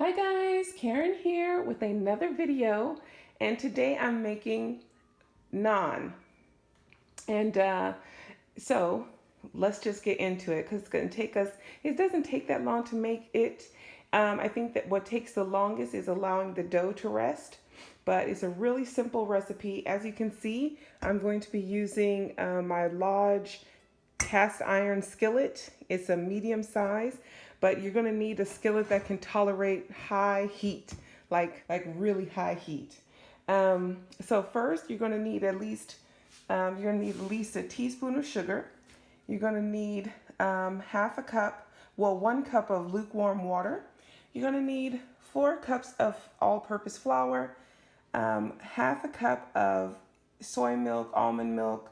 Hi guys, Karen here with another video, and today I'm making naan. And so let's just get into it because it's going to take us, it doesn't take that long to make it. I think that what takes the longest is allowing the dough to rest, but it's a really simple recipe. As you can see, I'm going to be using my Lodge cast iron skillet. It's a medium size, but you're gonna need a skillet that can tolerate high heat, like really high heat. So first, you're gonna need at least a teaspoon of sugar. You're gonna need half a cup, well, 1 cup of lukewarm water. You're gonna need 4 cups of all-purpose flour, half a cup of soy milk, almond milk,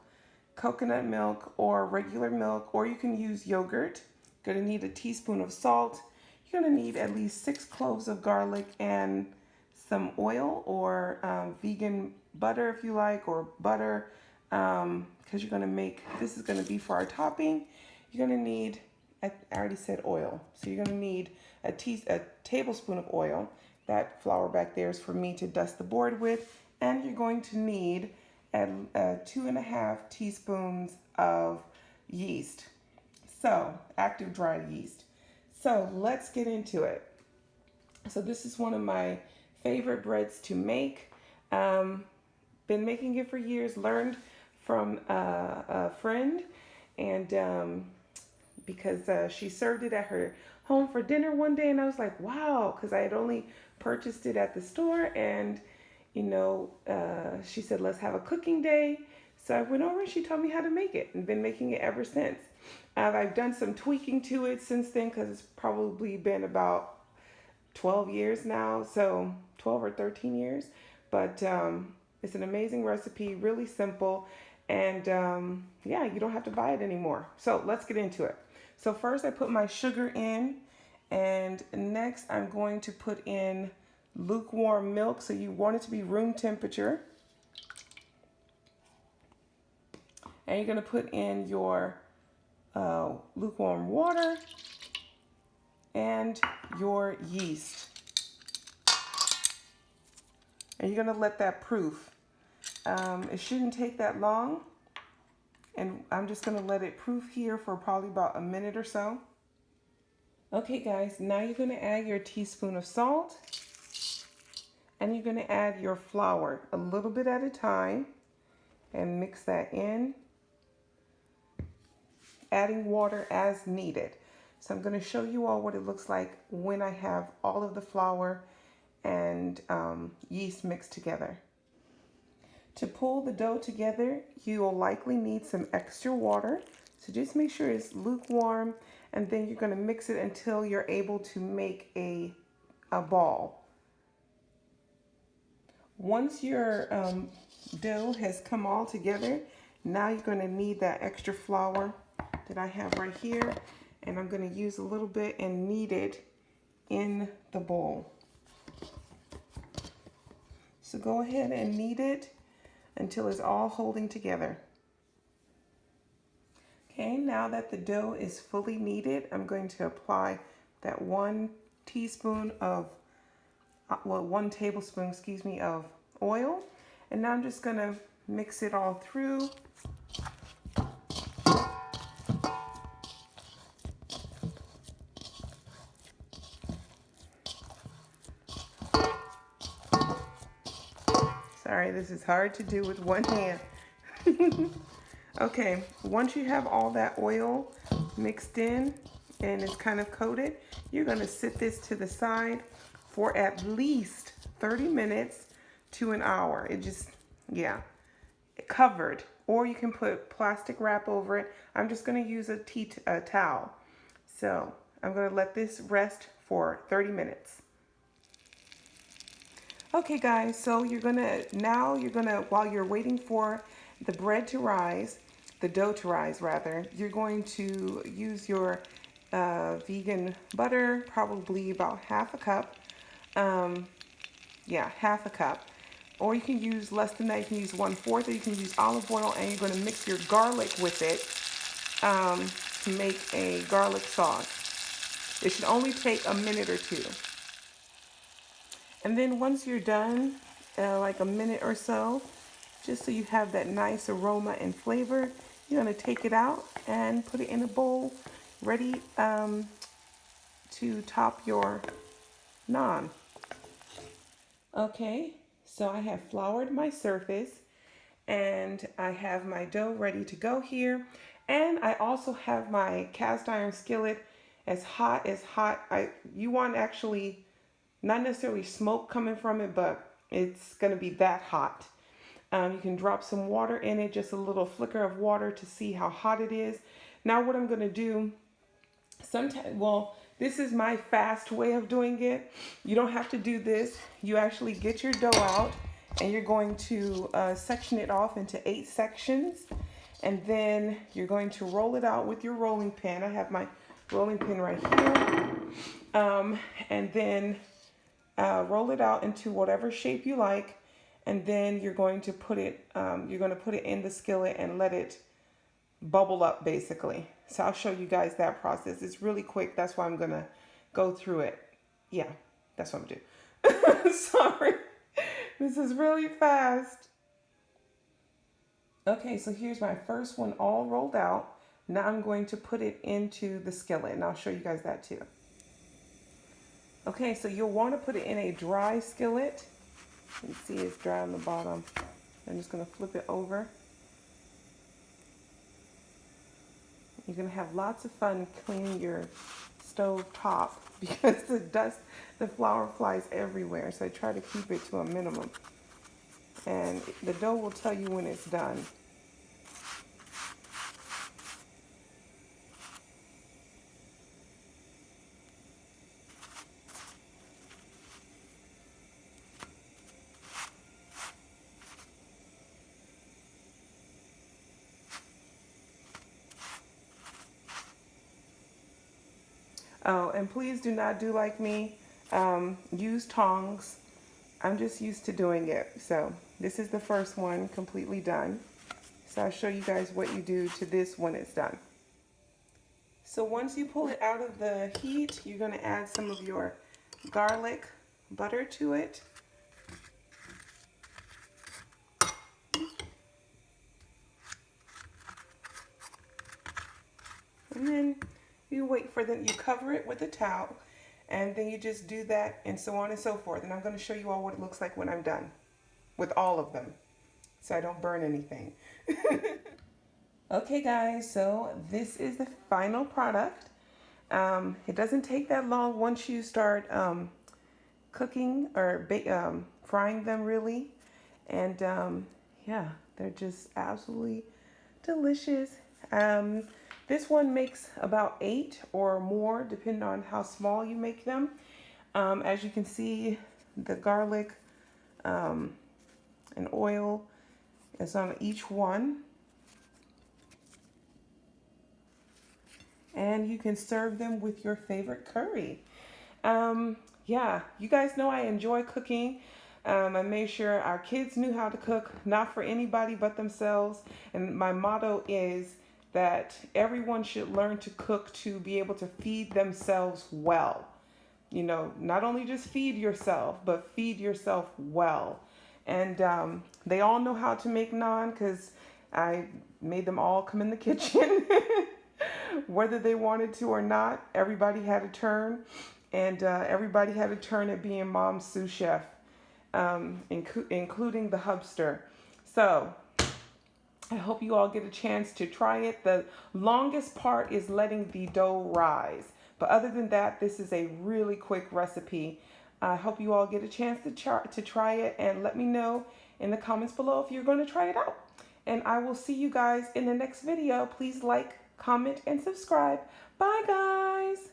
coconut milk, or regular milk, or you can use yogurt. You're gonna need a teaspoon of salt. You're gonna need at least 6 cloves of garlic and some oil or vegan butter if you like, or butter, because you're gonna make, this is gonna be for our topping. You're gonna need, I already said oil, so you're gonna need a tablespoon of oil. That flour back there is for me to dust the board with. And you're going to need 2.5 teaspoons of yeast. So, active dry yeast. So let's get into it. So this is one of my favorite breads to make. Been making it for years, learned from a friend, and because she served it at her home for dinner one day, and I was like, wow, because I had only purchased it at the store, and she said, let's have a cooking day. So I went over and she taught me how to make it and been making it ever since. I've done some tweaking to it since then because it's probably been about 12 years now, so 12 or 13 years. But it's an amazing recipe, really simple, and yeah, you don't have to buy it anymore. So let's get into it. So first I put my sugar in, and next I'm going to put in lukewarm milk. So you want it to be room temperature. And you're going to put in your lukewarm water and your yeast. And you're going to let that proof. It shouldn't take that long. And I'm just going to let it proof here for probably about a minute or so. Okay guys, now you're going to add your teaspoon of salt. And you're going to add your flour a little bit at a time and mix that in, adding water as needed. So I'm going to show you all what it looks like when I have all of the flour and yeast mixed together. To pull the dough together, you will likely need some extra water. So just make sure it's lukewarm, and then you're going to mix it until you're able to make a ball. Once your dough has come all together, now you're going to need that extra flour that I have right here, and I'm going to use a little bit and knead it in the bowl. So go ahead and knead it until it's all holding together. Okay, now that the dough is fully kneaded, I'm going to apply that 1 tablespoon, of oil. And now I'm just going to mix it all through. Sorry, this is hard to do with one hand. Okay, once you have all that oil mixed in and it's kind of coated, you're going to sit this to the side for at least 30 minutes to an hour. Covered. Or you can put plastic wrap over it. I'm just going to use a towel. So I'm going to let this rest for 30 minutes. Okay guys, so while you're waiting for the bread to rise, the dough to rise rather, you're going to use your vegan butter, probably about half a cup. Half a cup. Or you can use less than that, you can use 1/4, or you can use olive oil, and you're going to mix your garlic with it to make a garlic sauce. It should only take a minute or two. And then once you're done, like a minute or so, just so you have that nice aroma and flavor, you're gonna take it out and put it in a bowl, ready to top your naan. Okay, so I have floured my surface and I have my dough ready to go here. And I also have my cast iron skillet as hot as hot. You want actually not necessarily smoke coming from it, but it's gonna be that hot. You can drop some water in it, just a little flicker of water to see how hot it is. Now what I'm gonna do, this is my fast way of doing it. You don't have to do this. You actually get your dough out and you're going to section it off into 8 sections. And then you're going to roll it out with your rolling pin. I have my rolling pin right here. And then roll it out into whatever shape you like. And then you're going to put it in the skillet and let it bubble up basically. So I'll show you guys that process. It's really quick. That's why I'm going to go through it. Yeah, that's what I'm doing. Sorry. This is really fast. Okay, so here's my first one all rolled out. Now I'm going to put it into the skillet and I'll show you guys that too. Okay, so you'll want to put it in a dry skillet. You can see it's dry on the bottom. I'm just going to flip it over. You're going to have lots of fun cleaning your stove top because the flour flies everywhere. So I try to keep it to a minimum. And the dough will tell you when it's done. Oh, and please do not do like me. Use tongs. I'm just used to doing it. So this is the first one completely done. So I'll show you guys what you do to this when it's done. So once you pull it out of the heat, you're going to add some of your garlic butter to it. And then you wait for them, you cover it with a towel, and then you just do that and so on and so forth. And I'm going to show you all what it looks like when I'm done with all of them, so I don't burn anything. Okay guys, so this is the final product. It doesn't take that long once you start cooking or frying them really. And yeah, they're just absolutely delicious. This one makes about 8 or more, depending on how small you make them. As you can see, the garlic and oil is on each one. And you can serve them with your favorite curry. Yeah, you guys know I enjoy cooking. I made sure our kids knew how to cook, not for anybody but themselves. And my motto is that everyone should learn to cook to be able to feed themselves well. You know, not only just feed yourself, but feed yourself well. And they all know how to make naan because I made them all come in the kitchen. Whether they wanted to or not, everybody had a turn. And everybody had a turn at being mom's sous chef, including the hubster. So I hope you all get a chance to try it. The longest part is letting the dough rise. But other than that, this is a really quick recipe. I hope you all get a chance to try it, and let me know in the comments below if you're going to try it out. And I will see you guys in the next video. Please like, comment, and subscribe. Bye, guys.